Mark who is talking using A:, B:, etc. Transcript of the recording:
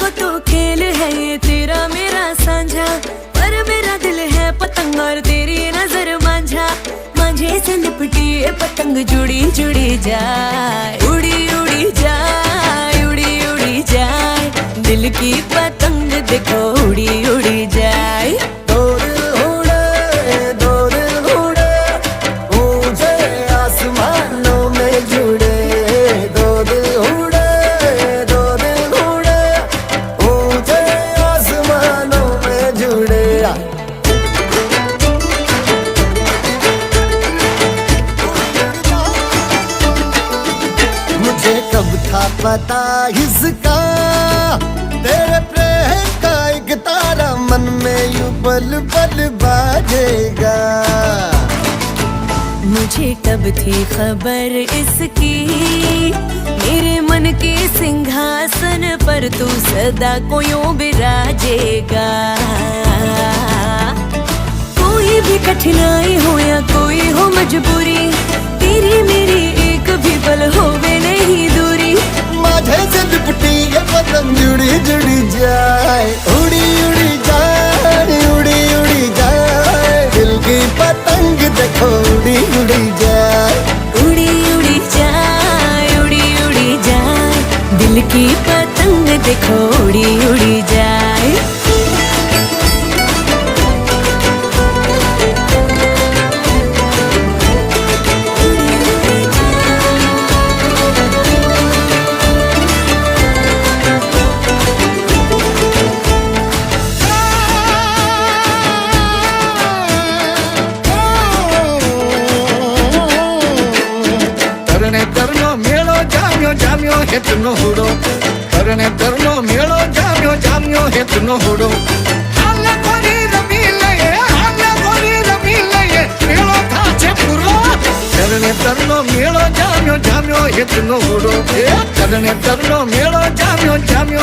A: को तो खेल है ये तेरा मेरा साझा, पर मेरा दिल है पतंग और तेरी नजर मांझा। मांझे से लिपटी ये पतंग जुड़ी जुड़ी जाए, उड़ी उड़ी जाए, उड़ी उड़ी जाए। दिल की पतंग देखो उड़ी उड़ी जाए।
B: दो दिल उड़े ऊंचे आसमानों में जुड़े। दो दिल उड़े ऊंचे आसमानों में जुड़े। मुझे कब था पता इसका, तेरे प्रेम का एक तारा मन में यूं पल पल बाजेगा।
A: मुझे कब थी खबर इसकी, मेरे मन के सिंहासन पर तू सदा को यूं बिराजेगा। कोई भी कठिनाई हो या कोई हो मजबूरी, तेरी मेरी एक भी पल होवे नहीं दूरी।
B: माझे से लिपटी ये पतंग जुड़ी जुड़ी जाए, उड़ी उड़ी जाए, उड़ी उड़ी जाए। दिल की पतंग देखो उड़ी उड़ी जाए,
A: उड़ी उड़ी जाए, उड़ी उड़ी जाए। दिल की पतंग देखो उड़ी उड़ी जाए।
C: तरनो मेलो जाम्यो जाम्यो हेतनो हुडो। तरने तरनो मेलो जाम्यो जाम्यो हेतनो हुडो। हाले कोनी रमी लये, हाले कोनी रमी लये, मेलो थाचे पुरो। तरने तरनो मेलो जाम्यो जाम्यो हेतनो हुडो। तरने तरनो मेलो जाम्यो जाम्यो